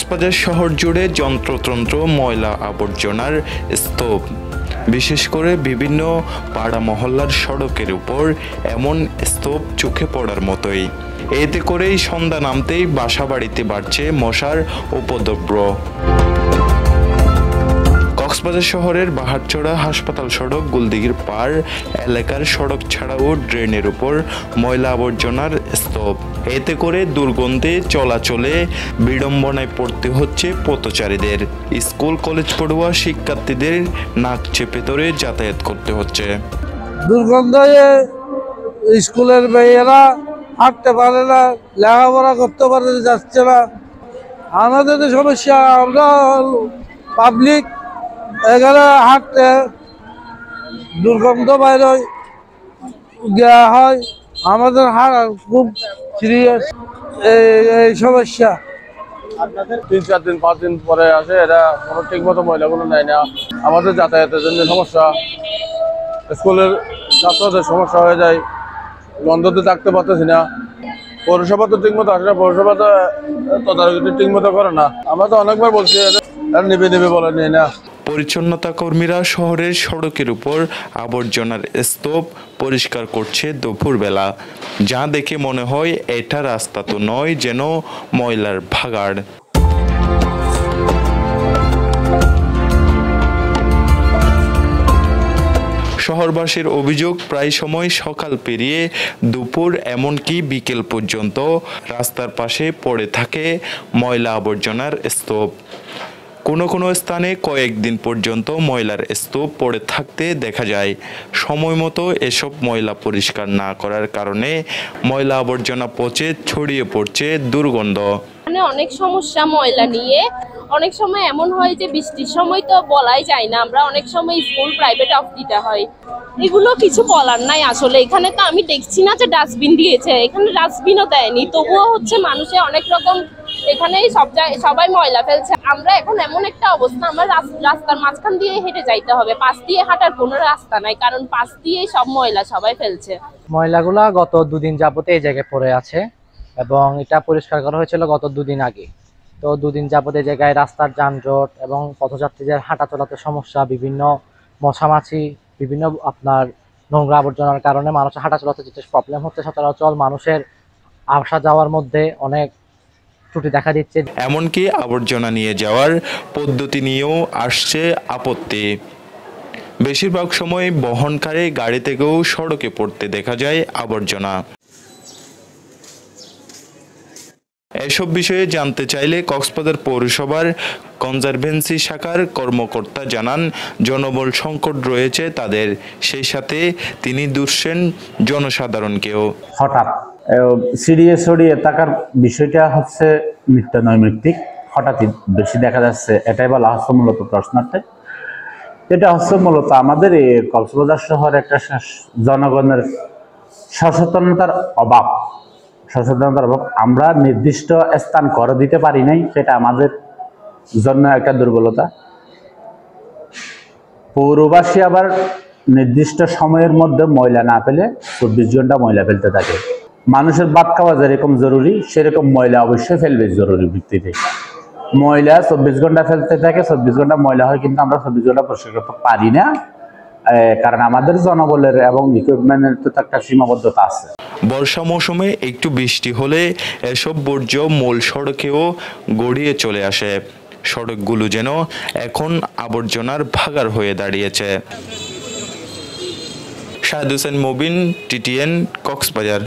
কক্সবাজার শহর জুড়ে যন্ত্রতন্ত্র, ময়লা আবর্জনার স্তূপ। বিশেষ করে বিভিন্ন পাড়া মহল্লার সড়কের উপর এমন স্তূপ চোখে পড়ার মতোই। এতে করেই সন্ধ্যা নামতেই বাসাবাড়িতে বাড়ছে মশার উপদ্রব। কক্সবাজার শহরের বাহারচড়া হাসপাতাল সড়ক, গুলদিঘির পাড় এলাকার সড়ক ছাড়াও ড্রেনের উপর ময়লা আবর্জনার স্তূপ। এতে করে দুর্গন্ধে চলাচলে বিড়ম্বনায় পড়তে হচ্ছে পথচারীদের। স্কুল কলেজ পড়ুয়া শিক্ষার্থীদের নাক চেপে ধরে যাতায়াত করতে হচ্ছে। দুর্গন্ধে স্কুলের মেয়েরা হাঁটতে পারে না, লেখাপড়া করতে পারে যাচ্ছে না। আমাদের সমস্যা, আমরা পাবলিক এখানে হাঁটতে দুর্গন্ধ বাইরে দেওয়া হয়। আমাদের খুব সিরিয়াস এই সমস্যা। 3-4 দিন 5 দিন পরে আসে, এরা কোনো ঠিক মতো ময়লাগুলো নেয় না। আমাদের যাতায়াতের জন্য সমস্যা, স্কুলের ছাত্রদের সমস্যা হয়ে যায়, গন্ধতে থাকতে পারতেছি না। পৌরসভা তো ঠিক মতো আসে না, পৌরসভা তো তদারকি ঠিক মতো করে না। আমরা তো অনেকবার বলছি, নেবে বলে নেই না। পরিচ্ছন্নতা কর্মীরা শহরের সড়কের উপর আবর্জনার স্তূপ পরিষ্কার করছে দুপুরবেলা, যা দেখে মনে হয় এটা রাস্তা তো নয়, যেন ময়লার ভাগাড়। শহরবাসীর অভিযোগ, প্রায় সময় সকাল পেরিয়ে দুপুর এমনকি বিকেল পর্যন্ত রাস্তার পাশে পড়ে থাকে ময়লা আবর্জনার স্তূপ। কোনো স্থানে কয়েকদিন পর্যন্ত ময়লার স্তূপ পড়ে থাকতে দেখা যায়। সময় মতো এসব ময়লা পরিষ্কার না করার কারণে ময়লা আবর্জনা পচে ছড়িয়ে পড়ছে দুর্গন্ধ। অনেক সমস্যা ময়লা নিয়ে। অনেক সময় এমন হয় যে বৃষ্টির সময় তো বলাই যায় না, আমরা অনেক সময় স্কুল প্রাইভেট অফ দিতে হয়। এগুলো কিছু বলার নাই আসলে। এখানে তো আমি দেখছি না যে ডাস্টবিন দিয়েছে, এখানে ডাস্টবিনও দেয়নি, তবুও হচ্ছে মানুষে অনেক রকম এখানেই সবাই ময়লা ফেলছে। আমরা এখন এমন একটা অবস্থা, আমরা রাস্তার মাঝখান দিয়ে হেঁটে যাইতে হবে, পাশ দিয়ে হাঁটার কোনো রাস্তা নাই, কারণ পাশ দিয়েই সব ময়লা সবাই ফেলছে। ময়লাগুলা গত 2 দিন যাবতে এই জায়গায় পড়ে আছে এবং এটা পরিষ্কার করা হয়েছিল গত 2 দিন আগে। তো 2 দিন যাবত এই জায়গায় রাস্তার যানজট এবং পথযাত্রীদের হাঁটা চলাতে সমস্যা, বিভিন্ন মশামাছি, বিভিন্ন আপনার নোংরা আবর্জনার কারণে মানুষের হাঁটা চলাতে যেতে প্রবলেম হচ্ছে। সচরাচর মানুষের আসা যাওয়ার মধ্যে অনেক ত্রুটি দেখা দিচ্ছে। এমনকি আবর্জনা নিয়ে যাওয়ার পদ্ধতি নিয়েও আসছে আপত্তি। বেশিরভাগ সময় বহনকারী গাড়ি থেকেও সড়কে পড়তে দেখা যায় আবর্জনা। এসব বিষয়ে জানতে চাইলে কক্সবাজার পৌরসভার কনজারভেন্সি শাখার কর্মকর্তা জানান, জনবল সংকট রয়েছে তাদের, সেই সাথে তিনি দুষছেন জনসাধারণকেও। হঠাৎ ছড়িয়ে থাকার বিষয়টা হচ্ছে নিত্য নৈমিত্তিক, হঠাৎই বেশি দেখা যাচ্ছে, এটাই বলা হচ্ছে মূলত প্রশ্নার্থে। এটা হচ্ছে মূলত আমাদের এই কক্সবাজার শহর একটা জনগণের সচেতনতার অভাব। আমরা নির্দিষ্ট স্থান করে দিতে পারি নাই, সেটা আমাদের জন্য একটা দুর্বলতা। পৌরবাসী আবার নির্দিষ্ট সময়ের মধ্যে ময়লা না ফেলে 24 ঘন্টা ময়লা ফেলতে থাকে। মানুষের ভাত খাওয়া যেরকম জরুরি, সেরকম ময়লা অবশ্যই ফেলবে জরুরি ভিত্তিতে। ময়লা 24 ঘন্টা ফেলতে থাকে, 24 ঘন্টা ময়লা হয়, কিন্তু আমরা 24 ঘন্টা পরিষ্কার করতে পারি না, কারণ আমাদের জনবলের এবং ইকুইপমেন্টের তো একটা সীমাবদ্ধতা আছে। বর্ষা মৌসুমে একটু বৃষ্টি হলে এসব বর্জ্য মূল সড়কেও গড়িয়ে চলে আসে। সড়কগুলো যেন এখন আবর্জনার ভাগাড় হয়ে দাঁড়িয়েছে। শাহেদ হোসেন মুবিন, TTN, কক্সবাজার।